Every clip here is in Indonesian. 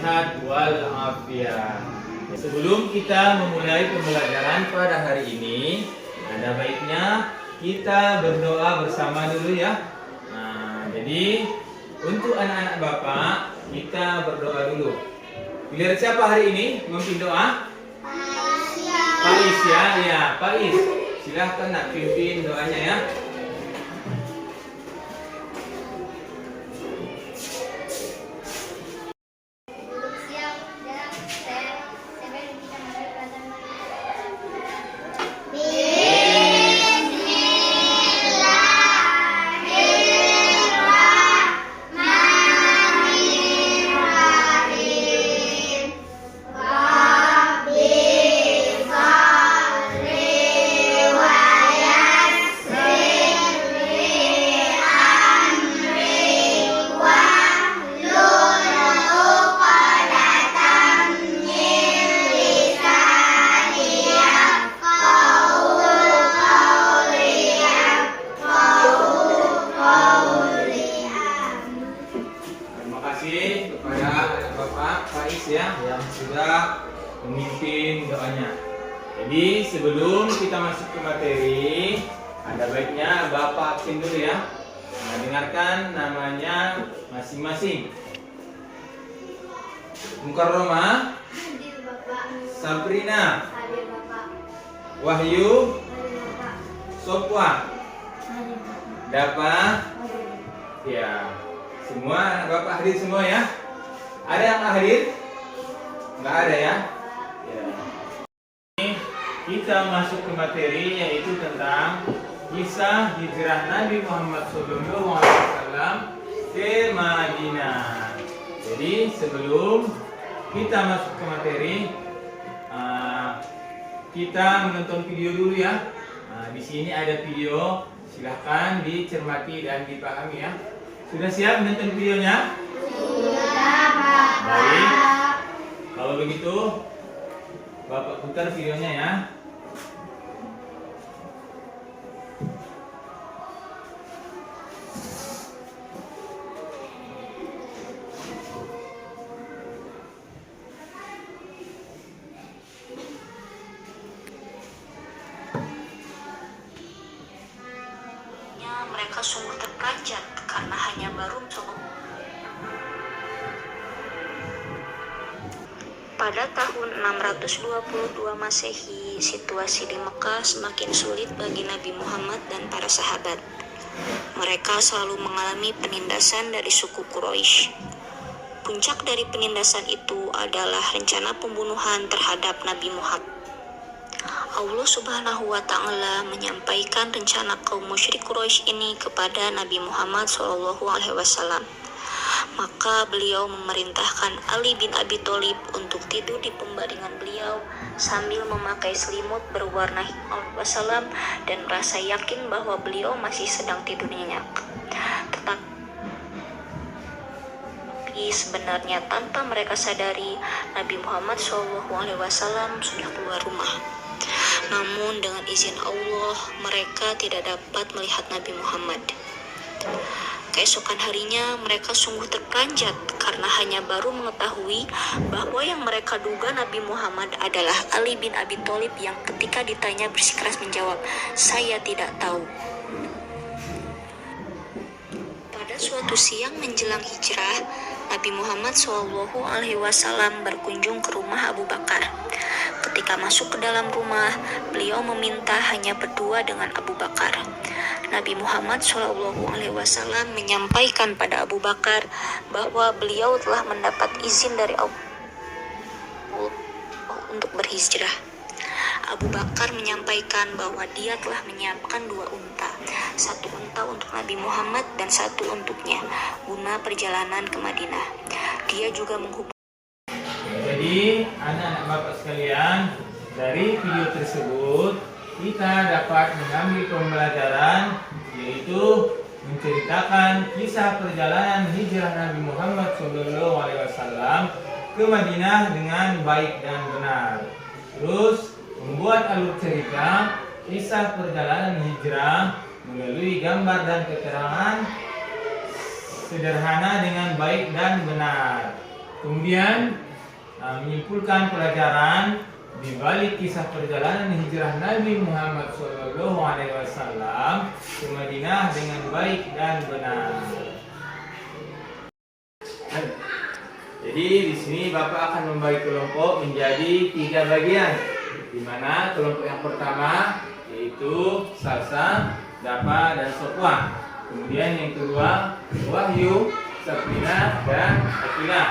sehat walafiat. Sebelum kita memulai pembelajaran pada hari ini, ada baiknya kita berdoa bersama dulu ya. Jadi untuk anak-anak Bapak, kita berdoa dulu. Giliran siapa hari ini memimpin doa? Pak Is ya, ya Pak Is. Silahkan nak pimpin doanya ya. Yang sudah memimpin doanya. Jadi sebelum kita masuk ke materi, ada baiknya Bapak absen dulu ya. Dengarkan namanya masing-masing. Mukarroma, hadir Bapak. Sabrina, Hadir Bapak. Wahyu, Hadir Bapak. Sopwa, Hadir Bapak. Dapa. Hadir. Ya, semua Bapak hadir semua ya. Ada yang hadir? Nggak ada ya? Ya. Ini kita masuk ke materi, yaitu tentang kisah hijrah Nabi Muhammad SAW ke Madinah. Jadi sebelum kita masuk ke materi, kita menonton video dulu ya. Di sini ada video, silahkan dicermati dan dipahami ya. Sudah siap menonton videonya? Sudah, Pak. Baik. Kalau begitu, Bapak putar videonya ya. Mereka sungguh terperanjat karena hanya baru Pada tahun 622 Masehi, situasi di Mekah semakin sulit bagi Nabi Muhammad dan para sahabat. Mereka selalu mengalami penindasan dari suku Quraisy. Puncak dari penindasan itu adalah rencana pembunuhan terhadap Nabi Muhammad. Allah Subhanahu wa Ta'ala menyampaikan rencana kaum musyrik Quraisy ini kepada Nabi Muhammad SAW. Maka beliau memerintahkan Ali bin Abi Thalib untuk tidur di pembaringan beliau sambil memakai selimut berwarna hitam wassalam dan merasa yakin bahwa beliau masih sedang tidur nyenyak. Tetapi sebenarnya tanpa mereka sadari, Nabi Muhammad SAW sudah keluar rumah. Namun dengan izin Allah, mereka tidak dapat melihat Nabi Muhammad. Keesokan harinya mereka sungguh terperanjat karena hanya baru mengetahui bahwa yang mereka duga Nabi Muhammad adalah Ali bin Abi Thalib yang ketika ditanya bersikeras menjawab, "Saya tidak tahu." Pada suatu siang menjelang hijrah, Nabi Muhammad SAW berkunjung ke rumah Abu Bakar. Ketika masuk ke dalam rumah, beliau meminta hanya berdua dengan Abu Bakar. Nabi Muhammad SAW menyampaikan pada Abu Bakar bahwa beliau telah mendapat izin dari Allah untuk berhijrah. Abu Bakar menyampaikan bahwa dia telah menyiapkan 2 unta, 1 unta untuk Nabi Muhammad dan 1 untuknya, guna perjalanan ke Madinah. Dia juga menghubungi. Jadi anak-anak Bapak sekalian, dari video tersebut kita dapat mengambil pembelajaran, yaitu menceritakan kisah perjalanan hijrah Nabi Muhammad SAW ke Madinah dengan baik dan benar. Terus membuat alur cerita kisah perjalanan hijrah melalui gambar dan keterangan sederhana dengan baik dan benar. Kemudian menyimpulkan pelajaran di balik kisah perjalanan hijrah Nabi Muhammad SAW ke Madinah dengan baik dan benar. Jadi di sini Bapak akan membagi kelompok menjadi 3 bagian, di mana kelompok yang pertama yaitu Salsa, Dapa, dan Sofwan. Kemudian yang kedua Wahyu, Sabrina, dan Akila.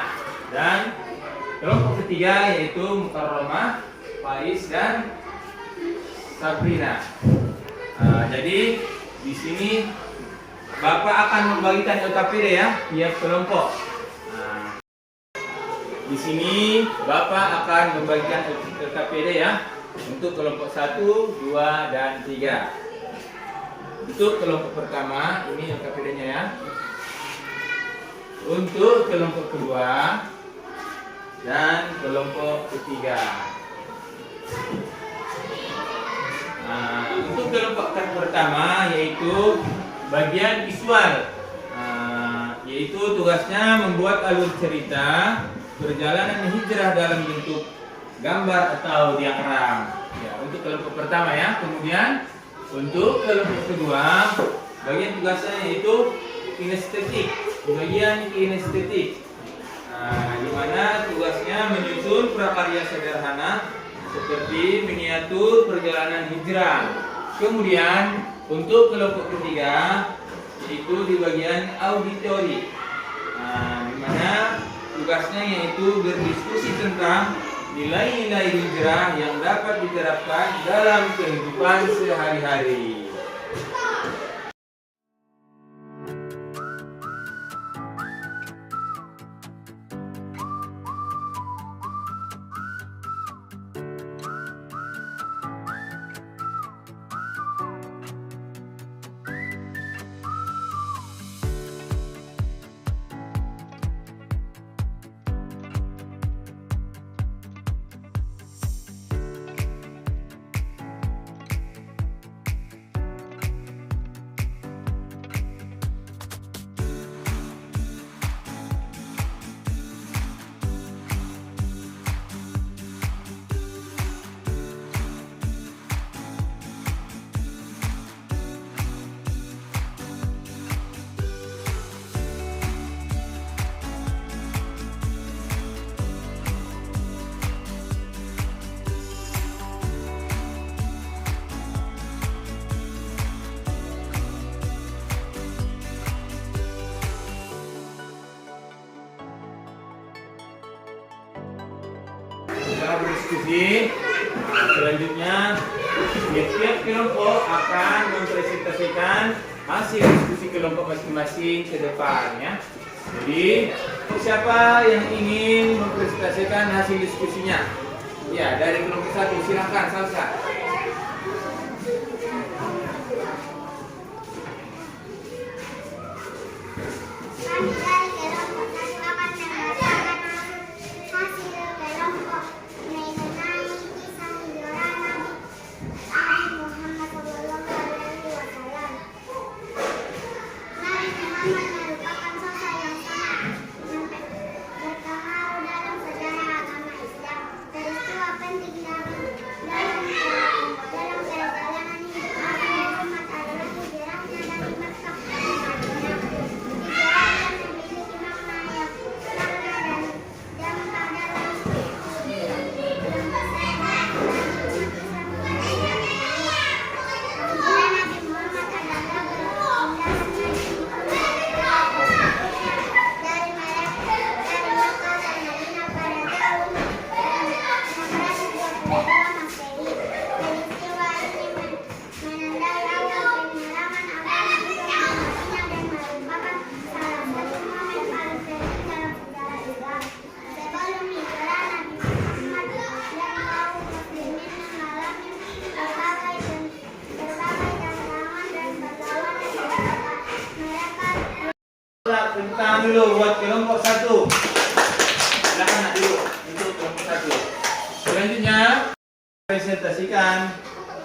Dan kelompok ketiga yaitu Mukarramah, Faiz, dan Sabrina. Jadi di sini Bapak akan membagikan LKPD ya tiap kelompok. Di sini Bapak akan membagikan LKPD ya untuk kelompok 1, 2, dan 3. Untuk kelompok pertama ini LKPD-nya ya. Untuk kelompok kedua dan kelompok ketiga. Untuk kelompok pertama yaitu bagian visual, yaitu tugasnya membuat alur cerita perjalanan hijrah dalam bentuk gambar atau diagram. Ya, untuk kelompok pertama ya. Kemudian untuk kelompok kedua bagian tugasnya yaitu kinestetik, bagian kinestetik. Di mana tugasnya menyusun prakarya sederhana seperti miniatur perjalanan hijrah. Kemudian untuk kelompok ketiga yaitu di bagian auditori, di mana tugasnya yaitu berdiskusi tentang nilai-nilai hijrah yang dapat diterapkan dalam kehidupan sehari-hari. Setelah berdiskusi, selanjutnya setiap kelompok akan mempresentasikan hasil diskusi kelompok masing-masing ke depan ya. Jadi siapa yang ingin mempresentasikan hasil diskusinya? Ya, dari kelompok 1 silakan Salsa. Tentang dulu buat kelompok 1. Silakan nak dulu untuk kelompok 1. Selanjutnya presentasikan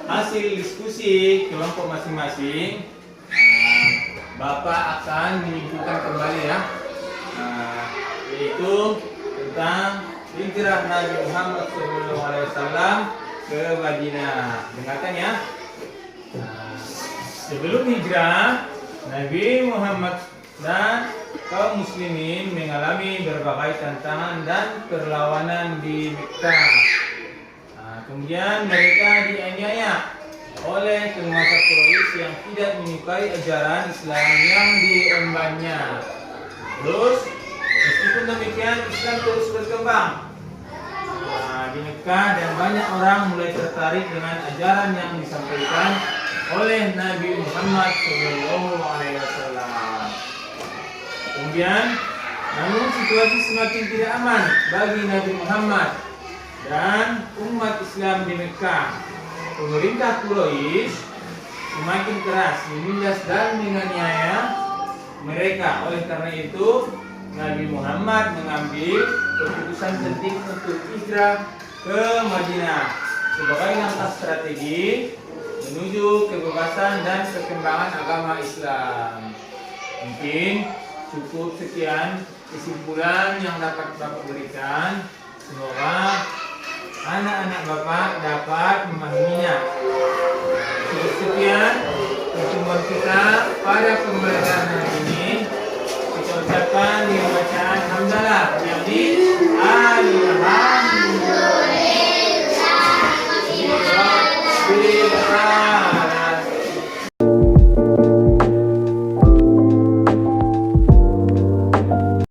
hasil diskusi kelompok masing-masing. Bapak akan menyimpulkan kembali ya, yaitu tentang hijrah Nabi Muhammad SAW ke Madinah. Dengarkan ya. Nah, sebelum hijrah, Nabi Muhammad dan kaum muslimin mengalami berbagai tantangan dan perlawanan di Mekkah. Nah, kemudian mereka dianiaya oleh penguasa Quraisy yang tidak menyukai ajaran Islam yang diembannya. Terus, meskipun demikian, Islam terus berkembang di Mekkah dan banyak orang mulai tertarik dengan ajaran yang disampaikan oleh Nabi Muhammad SAW. Kemudian, namun situasi semakin tidak aman bagi Nabi Muhammad dan umat Islam di Mekkah. Pemerintah Quraisy semakin keras menindas dan menganiaya mereka. Oleh karena itu, Nabi Muhammad mengambil keputusan penting untuk hijrah ke Madinah sebagai langkah strategi menuju kebebasan dan perkembangan agama Islam. Mungkin cukup sekian kesimpulan yang dapat Bapak berikan. Semoga anak-anak Bapak dapat memahaminya. Cukup sekian pertemuan kita pada pembelajaran hari ini.